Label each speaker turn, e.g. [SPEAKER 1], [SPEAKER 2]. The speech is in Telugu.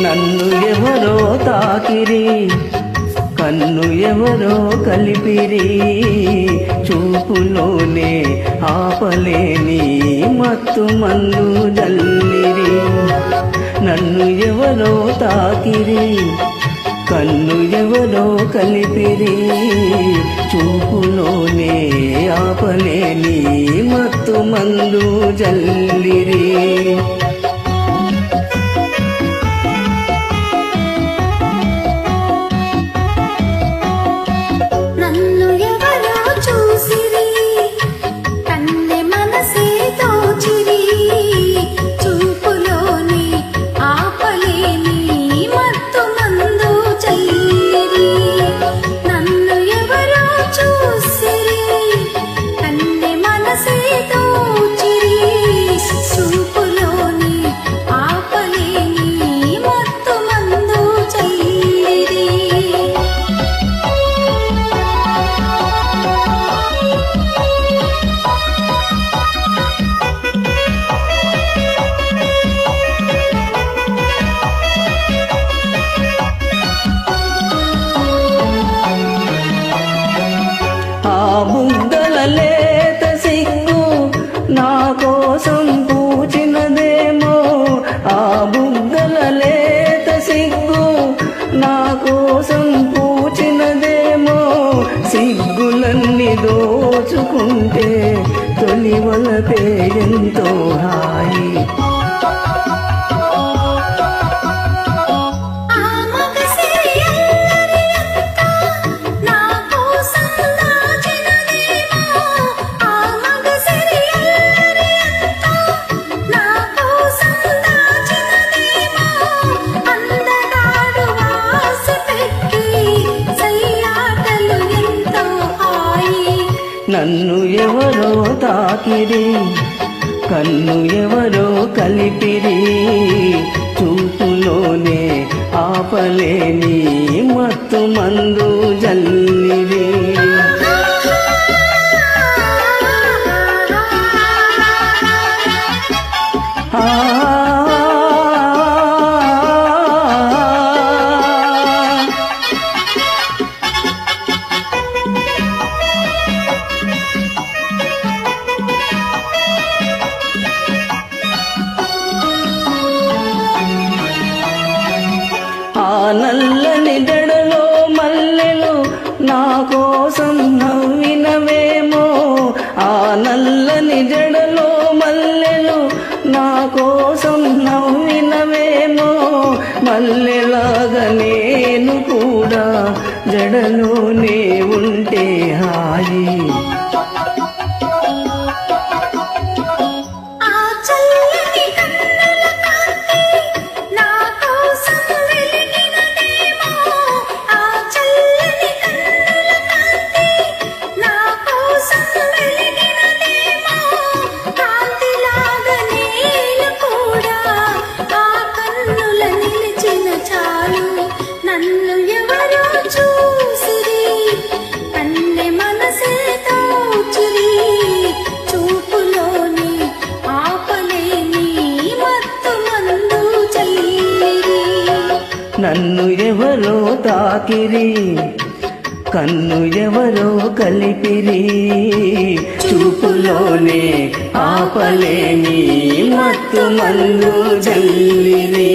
[SPEAKER 1] నన్ను ఎవరో తాకిరి, కన్ను ఎవరో కలిపిరి, చూపులోనే ఆపలేని మత్తు మందు జల్లిరి. నన్ను ఎవరో తాకిరి, కన్ను ఎవరో కలిపిరి, చూపులోనే ఆపలేని మత్తు మందు జల్లిరి. బుగ్గల లేత సిగ్గు నా కోసం పూచినదేమో, ఆ బుగ్గల లేత సిగ్గు నా కోసం పూచినదేమో. సిగ్గులన్నీ దోచుకుంటే తొలివలపే ఎంతో హాయి. నన్ను ఎవరో తాకిరి, కన్ను ఎవరో కలిపిరి, చూపులోనే ఆపలేని మత్తు మందు జల్లిరి. నల్లని జడలో మల్లెలు నా కోసం నవ్వినవేమో, ఆ నల్లని జడలో మల్లెలు నా కోసం నవ్వినవేమో. మల్లెలాగా నేను కూడా జడలోనే ఉంటే హాయి. నన్ను ఎవరో తాకిరి, కన్ను ఎవరో కలిపిరి, చూపులోనే ఆపలేని మత్తు మందు జల్లిరి.